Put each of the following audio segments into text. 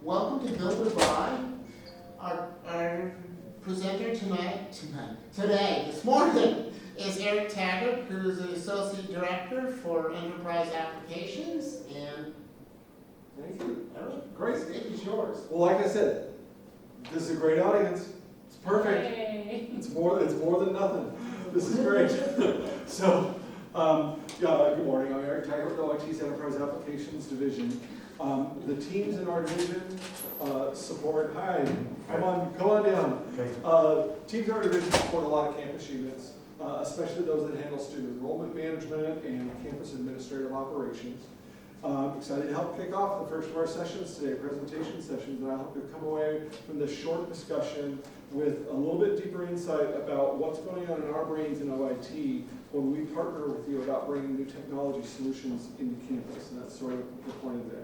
Welcome to Build or Buy. Our presenter this morning is Eric Taggart, who's the Associate Director for Enterprise Applications. And Thank you. Eric, Great. the stage is yours. Well, like I said, this is a great audience. It's perfect. Yay. It's more than nothing. This is great. So, good morning. I'm Eric Taggart with OIT's Enterprise Applications Division. The teams in our division support. Hi, come on down. Teams in our division support a lot of campus units, especially those that handle student enrollment management and campus administrative operations. Excited to help kick off the first of our sessions today, presentation sessions, and I hope you'll come away from this short discussion with a little bit deeper insight about what's going on in our brains in OIT when we partner with you about bringing new technology solutions into campus, and that's sort of the point of the day.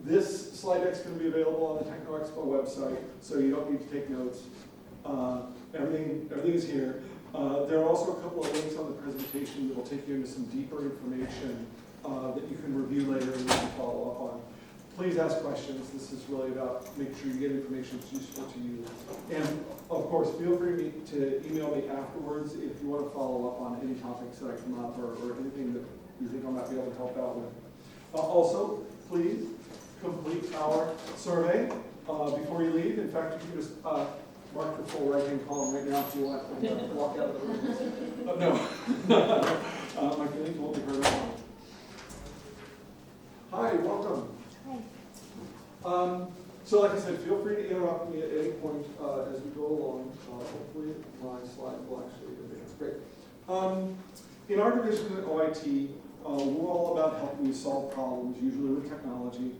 This slide deck is going to be available on the TechnoExpo website, so you don't need to take notes. Everything is here. There are also a couple of links on the presentation that will take you into some deeper information that you can review later and you can follow up on. Please ask questions. This is really about making sure you get information that's useful to you. And of course, feel free to email me afterwards if you want to follow up on any topics that I come up or anything that you think I might be able to help out with. Also, please complete our survey before you leave. In fact, you can just mark the full right-hand column right now if you want and walk out of the room. No, my feelings won't be hurt at all. Hi, welcome. Hi. So like I said, feel free to interrupt me at any point as we go along. Hopefully my slide will actually advance. Great. In our division at OIT, we're all about helping you solve problems, usually with technology.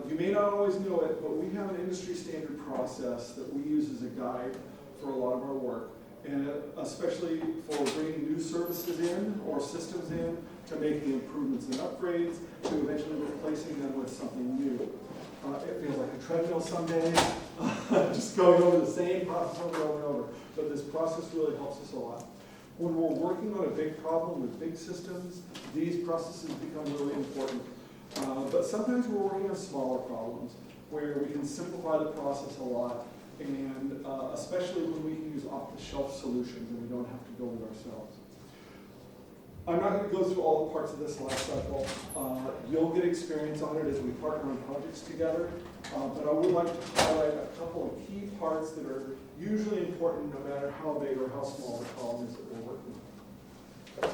You may not always know it, but we have an industry standard process that we use as a guide for a lot of our work, and especially for bringing new services in or systems in, to making improvements and upgrades, to eventually replacing them with something new. It feels like a treadmill some days, just going over the same process over and over and over, but this process really helps us a lot. When we're working on a big problem with big systems, these processes become really important. But sometimes we're working on smaller problems where we can simplify the process a lot, and especially when we can use off-the-shelf solutions and we don't have to build it ourselves. I'm not going to go through all the parts of this life cycle. You'll get experience on it as we partner on projects together, but I would like to highlight a couple of key parts that are usually important no matter how big or how small the problem is that we're working on.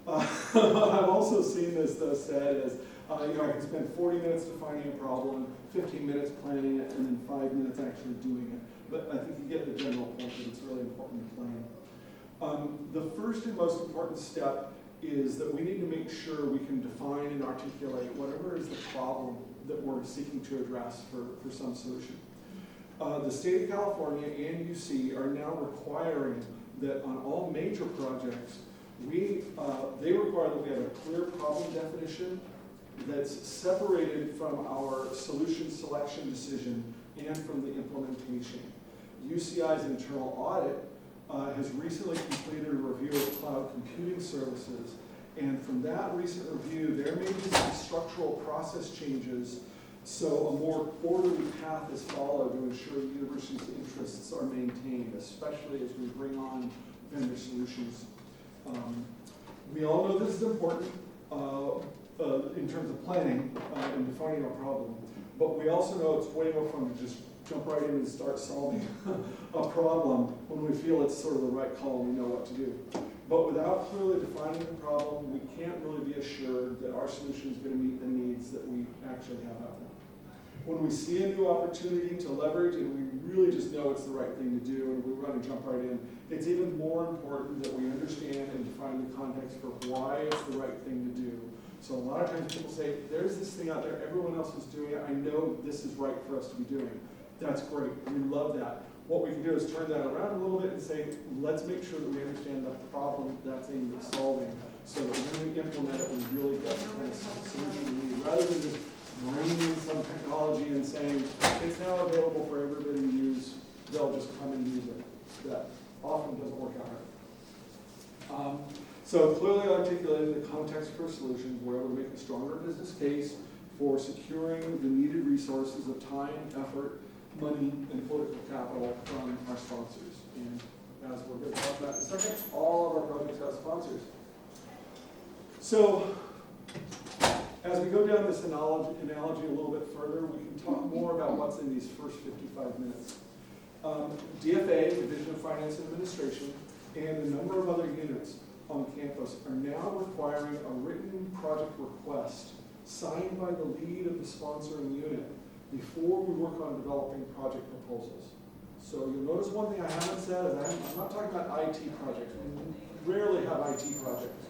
I've also seen this though said as, I can spend 40 minutes defining a problem, 15 minutes planning it, and then 5 minutes actually doing it. But I think you get the general point that it's really important to plan. The first and most important step is that we need to make sure we can define and articulate whatever is the problem that we're seeking to address for some solution. The state of California and UC are now requiring that on all major projects, they require that we have a clear problem definition that's separated from our solution selection decision and from the implementation. UCI's internal audit has recently completed a review of cloud computing services, and from that recent review, there may be some structural process changes so a more orderly path is followed to ensure the university's interests are maintained, especially as we bring on vendor solutions. We all know this is important in terms of planning and defining our problem, but we also know it's way more fun to just jump right in and start solving a problem when we feel it's sort of the right call and we know what to do. But without clearly defining the problem, we can't really be assured that our solution is going to meet the needs that we actually have out there. When we see a new opportunity to leverage and we really just know it's the right thing to do and we want to jump right in, it's even more important that we understand and define the context for why it's the right thing to do. So a lot of times people say, there's this thing out there, everyone else is doing it, I know this is right for us to be doing. That's great, we love that. What we can do is turn that around a little bit and say, let's make sure that we understand the problem that's aimed at solving, so that when we implement it, we really get the kind of solution we need, rather than just bringing in some technology and saying, it's now available for everybody to use, they'll just come and use it. That often doesn't work out right. So clearly articulating the context for solutions, we're able to make a stronger business case for securing the needed resources of time, effort, money, and political capital from our sponsors. And as we're going to talk about in a second, all of our projects have sponsors. So as we go down this analogy a little bit further, we can talk more about what's in these first 55 minutes. DFA, Division of Finance and Administration, and a number of other units on campus are now requiring a written project request signed by the lead of the sponsoring unit before we work on developing project proposals. So you'll notice one thing I haven't said is I'm not talking about IT projects. We rarely have IT projects.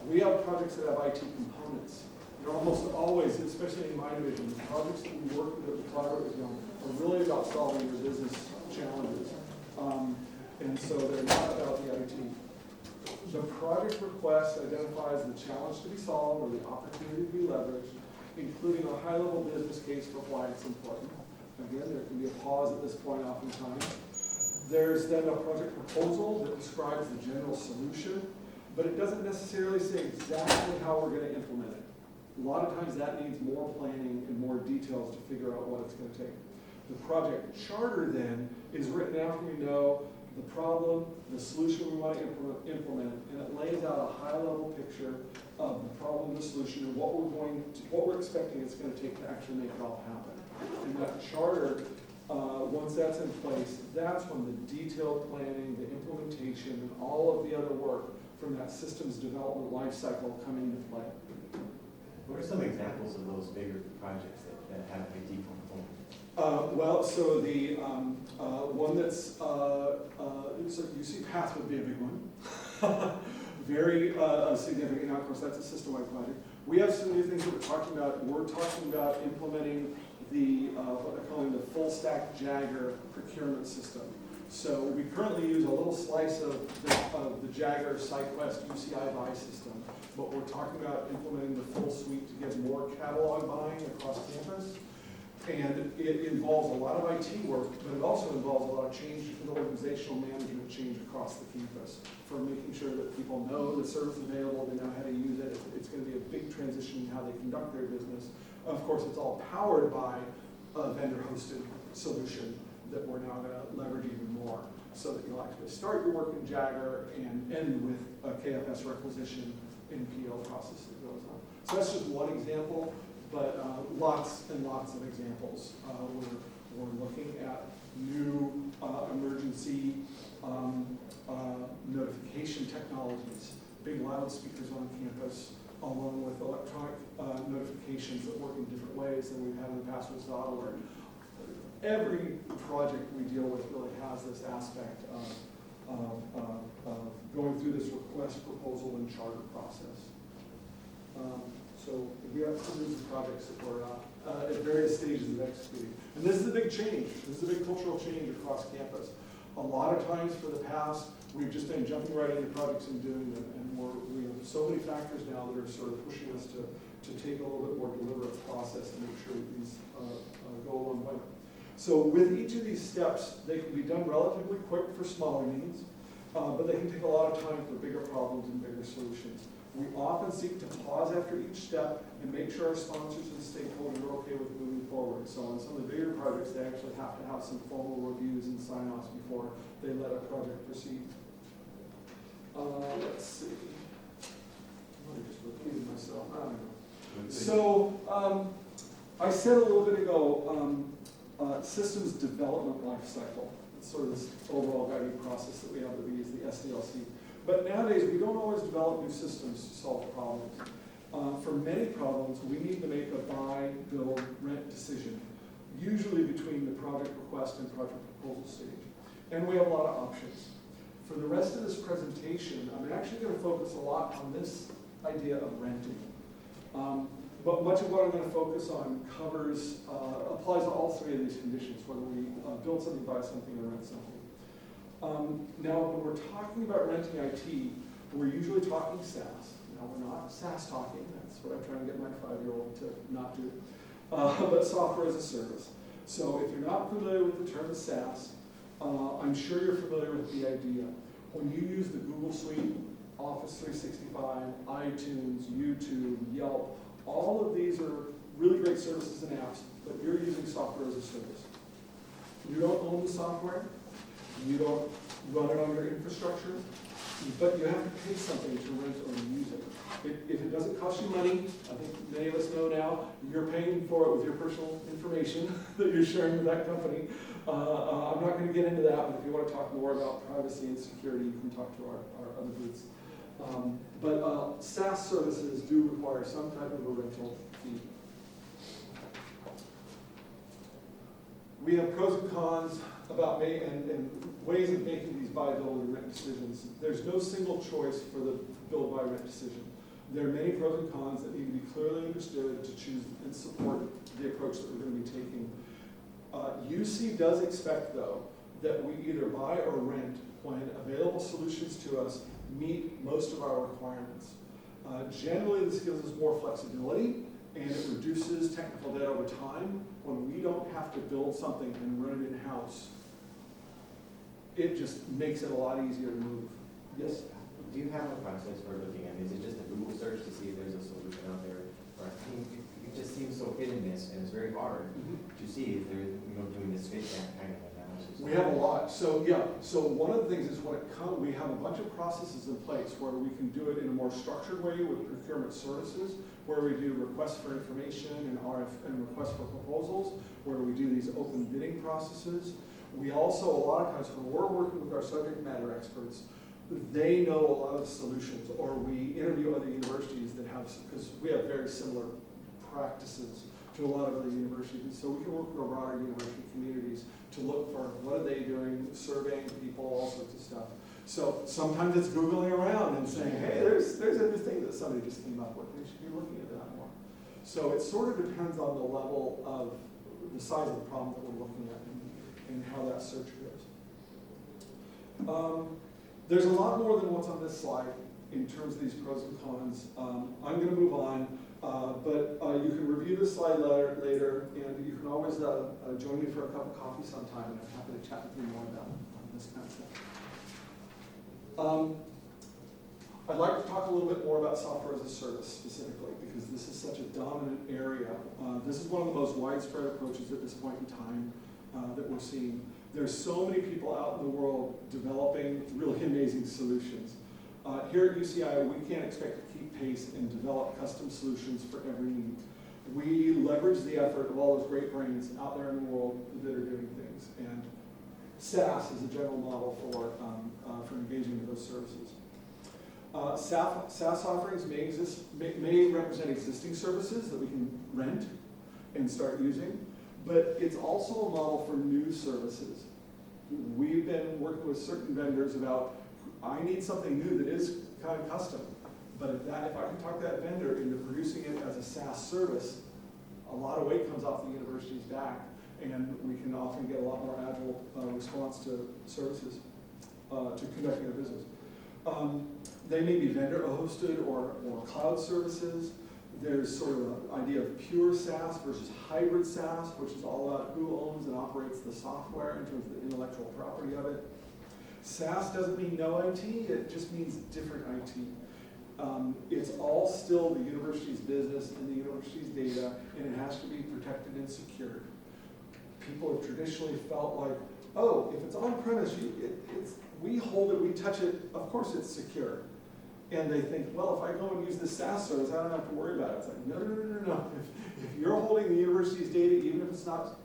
We have projects that have IT components. They're almost always, especially in my division, the projects that we work with, that we collaborate with them, are really about solving their business challenges. And so they're not about the IT. The project request identifies the challenge to be solved or the opportunity to be leveraged, including a high-level business case for why it's important. Again, there can be a pause at this point oftentimes. There's then a project proposal that describes the general solution, but it doesn't necessarily say exactly how we're going to implement it. A lot of times that needs more planning and more details to figure out what it's going to take. The project charter then is written after we know the problem, the solution we want to implement, and it lays out a high-level picture of the problem, the solution, and what we're expecting it's going to take to actually make it all happen. And that charter, once that's in place, that's when the detailed planning, the implementation, and all of the other work from that systems development lifecycle come into play. What are some examples of those bigger projects that have IT components? Well, so the one that's, so you see PATH would be a big one. Very significant. Now, of course, that's a system-wide project. We have some new things that we're talking about. We're talking about implementing the, what they're calling the full stack Jagger procurement system. So we currently use a little slice of the Jagger SiteQuest UCI buy system, but we're talking about implementing the full suite to get more catalog buying across campus. And it involves a lot of IT work, but it also involves a lot of change in organizational management change across the campus for making sure that people know the service available, they know how to use it. It's going to be a big transition in how they conduct their business. Of course, it's all powered by a vendor-hosted solution that we're now going to leverage even more so that you'll actually start your work in Jagger and end with a KFS requisition and PO process that goes on. So that's just one example. But lots and lots of examples. We're looking at new emergency notification technologies, big loudspeakers on campus, along with electronic notifications that work in different ways than we've had in the past with alert. Every project we deal with really has this aspect of going through this request, proposal, and charter process. So we have hundreds of projects that we're at various stages of executing. And this is a big change. This is a big cultural change across campus. A lot of times for the past, we've just been jumping right into projects and doing them. And we have so many factors now that are sort of pushing us to take a little bit more deliberate process and make sure that these go a long way. So with each of these steps, they can be done relatively quick for smaller needs, but they can take a lot of time for bigger problems and bigger solutions. We often seek to pause after each step and make sure our sponsors and stakeholders are okay with moving forward. So on some of the bigger projects, they actually have to have some formal reviews and sign-offs before they let a project proceed. Let's see. I just repeated myself. I don't know. So I said a little bit ago, systems development lifecycle. It's sort of this overall guiding process that we have that we use, the SDLC. But nowadays, we don't always develop new systems to solve problems. For many problems, we need to make a buy, build, rent decision, usually between the project request and project proposal stage. And we have a lot of options. For the rest of this presentation, I'm actually going to focus a lot on this idea of renting. But much of what I'm going to focus on applies to all three of these conditions, whether we build something, buy something, or rent something. Now, when we're talking about renting IT, we're usually talking SaaS. Now, we're not SaaS talking. That's what I'm trying to get my 5-year-old to not do. But software as a service. So if you're not familiar with the term SaaS, I'm sure you're familiar with the idea. When you use the Google Suite, Office 365, iTunes, YouTube, Yelp. All of these are really great services and apps, but you're using software as a service. You don't own the software, you don't run it on your infrastructure, but you have to pay something to rent or use it. If it doesn't cost you money, I think many of us know now, you're paying for it with your personal information that you're sharing with that company. I'm not going to get into that, but if you want to talk more about privacy and security, you can talk to our other booths. But SaaS services do require some type of a rental fee. We have pros and cons about and ways of making these buy, build, and rent decisions. There's no single choice for the build, buy, rent decision. There are many pros and cons that need to be clearly understood to choose and support the approach that we're going to be taking. UC does expect, though, that we either buy or rent when available solutions to us meet most of our requirements. Generally, this gives us more flexibility, and it reduces technical debt over time. When we don't have to build something and run it in-house, it just makes it a lot easier to move. Yes? Do you have a process for looking at it? Is it just a Google search to see if there's a solution out there? Or, I mean, it just seems so hit and miss, and it's very hard to see if they're, doing this fit gap kind of analysis. We have a lot. So yeah, so one of the things is when it comes, we have a bunch of processes in place where we can do it in a more structured way with procurement services, where we do requests for information and requests for proposals, where we do these open bidding processes. We also, a lot of times when we're working with our subject matter experts, they know a lot of the solutions, or we interview other universities that have, because we have very similar practices to a lot of other universities. So we can work with our broader university communities to look for what are they doing, surveying people, all sorts of stuff. So sometimes it's Googling around and saying, hey, there's a new thing that somebody just came up with. We should be looking at that more. So it sort of depends on the level of the size of the problem that we're looking at and how that search goes. There's a lot more than what's on this slide in terms of these pros and cons. I'm going to move on. But you can review the slide later, and you can always join me for a cup of coffee sometime, and I'm happy to chat with you more about this kind of stuff. I'd like to talk a little bit more about software as a service specifically, because this is such a dominant area. This is one of the most widespread approaches at this point in time that we're seeing. There's so many people out in the world developing really amazing solutions. Here at UCI, we can't expect to keep pace and develop custom solutions for every need. We leverage the effort of all those great brains out there in the world that are doing things. And SaaS is a general model for engaging with those services. SaaS offerings may represent existing services that we can rent and start using, but it's also a model for new services. We've been working with certain vendors about, I need something new that is kind of custom, but if I can talk that vendor into producing it as a SaaS service, a lot of weight comes off the university's back, and we can often get a lot more agile response to services, to conducting our business. They may be vendor hosted or cloud services. There's sort of an idea of pure SaaS versus hybrid SaaS, which is all about who owns and operates the software in terms of the intellectual property of it. SaaS doesn't mean no IT, it just means different IT. It's all still the university's business and the university's data, and it has to be protected and secured. People have traditionally felt like, oh, if it's on-premise, we hold it, we touch it, of course it's secure. And they think, well, if I go and use this SaaS service, I don't have to worry about it. It's like, no. If you're holding the university's data, even if it's not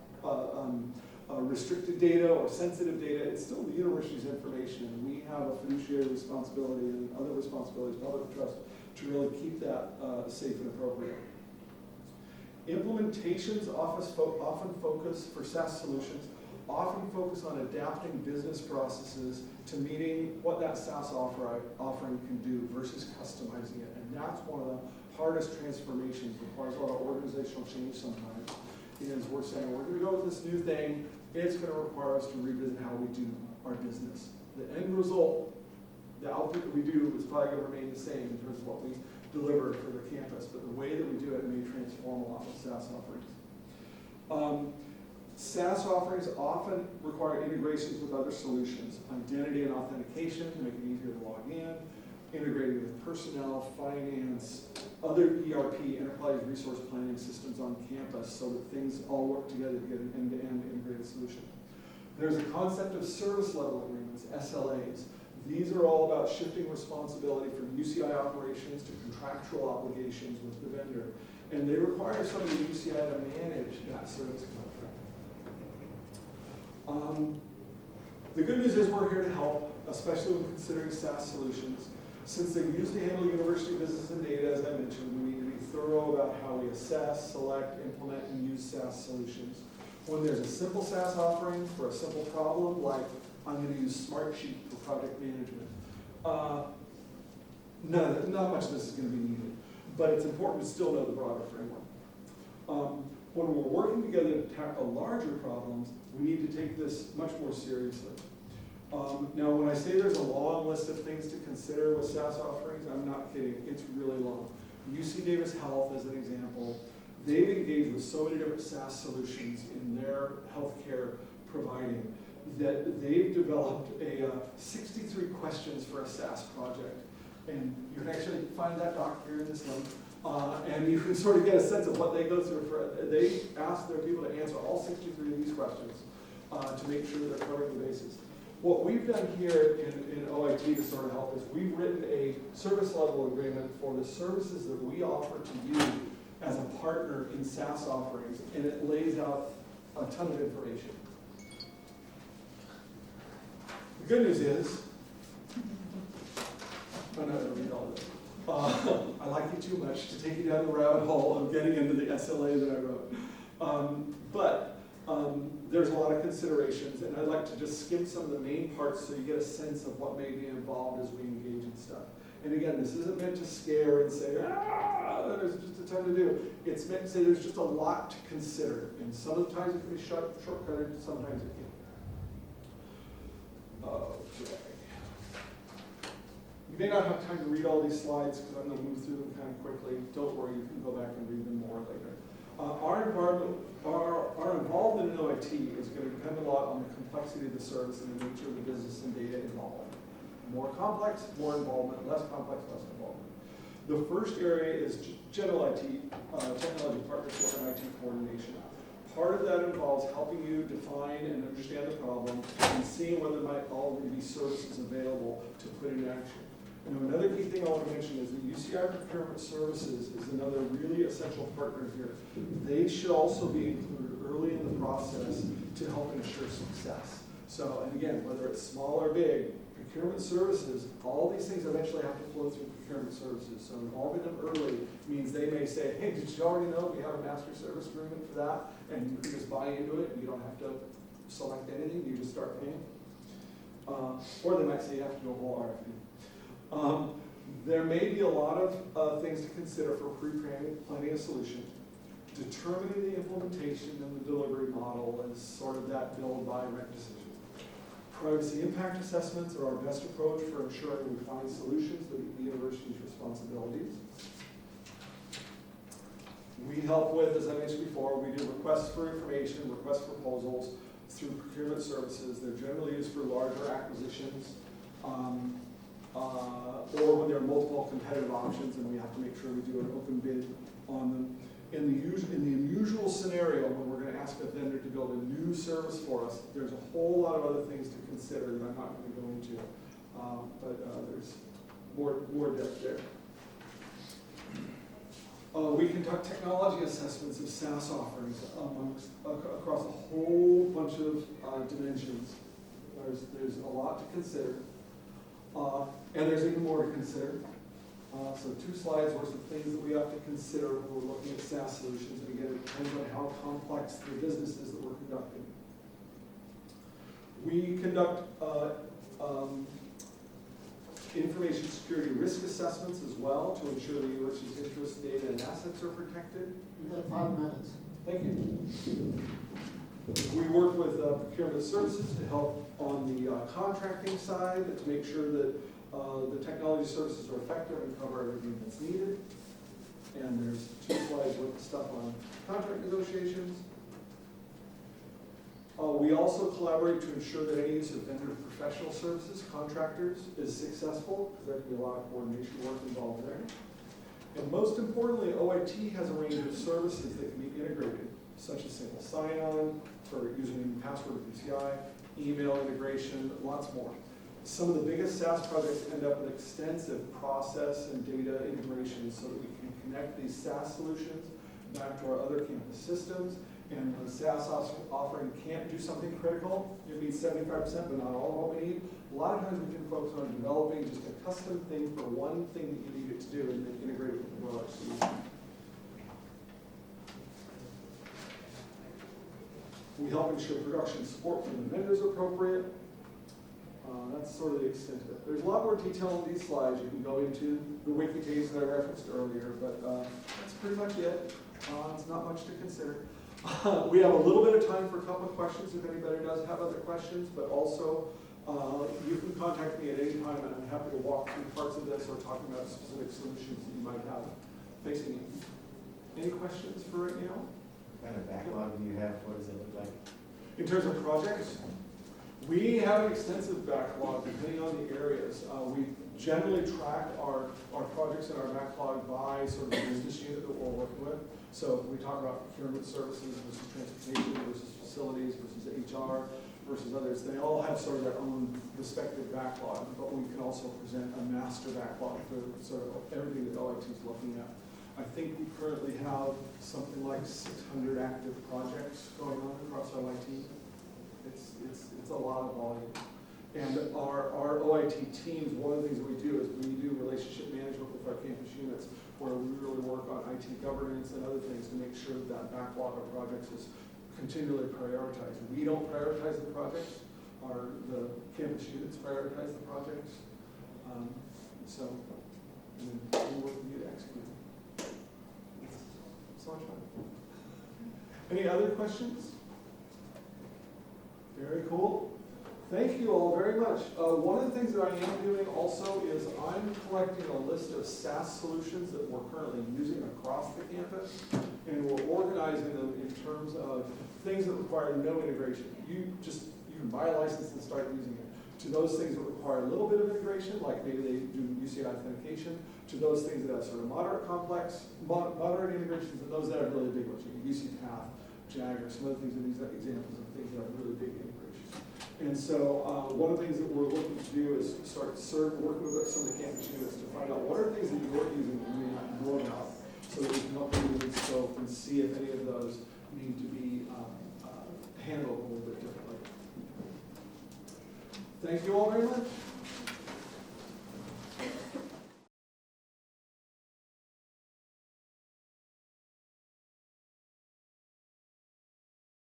restricted data or sensitive data, it's still the university's information. And we have a fiduciary responsibility and other responsibilities, public trust, to really keep that safe and appropriate. Implementations often focus for SaaS solutions, often focus on adapting business processes to meeting what that SaaS offering can do versus customizing it. And that's one of the hardest transformations, requires a lot of organizational change sometimes, is we're saying, we're going to go with this new thing, it's going to require us to revisit how we do our business. The end result, the output that we do is probably going to remain the same in terms of what we deliver for the campus, but the way that we do it may transform a lot with SaaS offerings. SaaS offerings often require integrations with other solutions, identity and authentication to make it easier to log in, integrating with personnel, finance, other ERP, enterprise resource planning systems on campus so that things all work together to get an end-to-end integrated solution. There's a concept of service level agreements, SLAs. These are all about shifting responsibility from UCI operations to contractual obligations with the vendor. And they require somebody at UCI to manage that service contract. The good news is we're here to help, especially when considering SaaS solutions. Since they usually handle university business and data, as I mentioned, we need to be thorough about how we assess, select, implement, and use SaaS solutions. When there's a simple SaaS offering for a simple problem, like I'm going to use Smartsheet for project management, not much of this is going to be needed, but it's important to still know the broader framework. When we're working together to tackle larger problems, we need to take this much more seriously. Now, when I say there's a long list of things to consider with SaaS offerings, I'm not kidding, it's really long. UC Davis Health, as an example, they've engaged with so many different SaaS solutions in their healthcare providing that they've developed a 63 questions for a SaaS project. And you can actually find that doc here in this link. And you can sort of get a sense of what they go through. They ask their people to answer all 63 of these questions to make sure they're covering the bases. What we've done here in OIT to sort of help is we've written a service level agreement for the services that we offer to you as a partner in SaaS offerings, and it lays out a ton of information. The good news is, I'm not going to read all of this. I like you too much to take you down the rabbit hole of getting into the SLA that I wrote. But there's a lot of considerations, and I'd like to just skim some of the main parts so you get a sense of what may be involved as we engage in stuff. And again, this isn't meant to scare and say, there's just a ton to do. It's meant to say there's just a lot to consider, and sometimes it can be shortcutted, sometimes it can't. Okay. You may not have time to read all these slides because I'm going to move through them kind of quickly. Don't worry, you can go back and read them more later. Our involvement in OIT is going to depend a lot on the complexity of the service and the nature of the business and data involved. More complex, more involvement; less complex, less involvement. The first area is general IT, technology partnership and IT coordination. Part of that involves helping you define and understand the problem and seeing whether there might already be services available to put in action. Now, another key thing I want to mention is that UCI Procurement Services is another really essential partner here. They should also be included early in the process to help ensure success. So, and again, whether it's small or big, procurement services, all these things eventually have to flow through procurement services. So involving them early means they may say, hey, did you already know we have a master service agreement for that? And you can just buy into it, and you don't have to select anything, you just start paying. Or they might say you have to do a whole RFP. There may be a lot of things to consider for pre-planning a solution. Determining the implementation and the delivery model is sort of that build, buy, rent decision. Privacy impact assessments are our best approach for ensuring we find solutions that meet the university's responsibilities. We help with, as I mentioned before, we do requests for information, requests for proposals through procurement services. They're generally used for larger acquisitions, or when there are multiple competitive options and we have to make sure we do an open bid on them. In the unusual scenario when we're going to ask a vendor to build a new service for us, there's a whole lot of other things to consider that I'm not going to go into, but there's more depth there. We conduct technology assessments of SaaS offerings across a whole bunch of dimensions. There's a lot to consider, and there's even more to consider. So 2 slides worth of things that we have to consider when we're looking at SaaS solutions. And again, it depends on how complex the business is that we're conducting. We conduct information security risk assessments as well to ensure the university's interests, data, and assets are protected. You have 5 minutes. Thank you. We work with procurement services to help on the contracting side to make sure that the technology services are effective and cover everything that's needed. And there's 2 slides with stuff on contract negotiations. We also collaborate to ensure that any use of vendor professional services, contractors, is successful, because there can be a lot of coordination work involved there. And most importantly, OIT has a range of services that can be integrated, such as single sign-on for username and password with PCI, email integration, lots more. Some of the biggest SaaS projects end up with extensive process and data integration so that we can connect these SaaS solutions back to our other campus systems. And when a SaaS offering can't do something critical, it means 75%, but not all of what we need. A lot of times we can focus on developing just a custom thing for one thing that you need it to do and then integrate it with the broader solution. We help ensure production support from the vendors is appropriate. That's sort of the extent of it. There's a lot more detail in these slides you can go into, the wiki page that I referenced earlier, but that's pretty much it. It's not much to consider. We have a little bit of time for a couple of questions if anybody does have other questions, but also you can contact me at any time and I'm happy to walk through parts of this or talk about specific solutions that you might have facing you. Any questions for right now? What kind of backlog do you have? What does it look like? In terms of projects, we have an extensive backlog depending on the areas. We generally track our projects and our backlog by sort of the business unit that we're working with. So we talk about procurement services versus transportation versus facilities versus HR versus others. They all have sort of their own respective backlog, but we can also present a master backlog for sort of everything that OIT is looking at. I think we currently have something like 600 active projects going on across OIT. It's a lot of volume. And our OIT teams, one of the things that we do is we do relationship management with our campus units where we really work on IT governance and other things to make sure that that backlog of projects is continually prioritized. We don't prioritize the projects, the campus units prioritize the projects. And then we work with you to execute them. So much fun. Any other questions? Very cool. Thank you all very much. One of the things that I am doing also is I'm collecting a list of SaaS solutions that we're currently using across the campus, and we're organizing them in terms of things that require no integration. You can buy a license and start using it. To those things that require a little bit of integration, like maybe they do UCI authentication, to those things that have sort of moderate integrations, and those that are really big ones. UC Path, Jagger, some other things, and these are examples of things that are really big integrations. And so one of the things that we're looking to do is start working with some of the campus units to find out what are things that you're using that you may not know about, so that we can help you with scope and see if any of those need to be handled a little bit differently. Thank you all very much.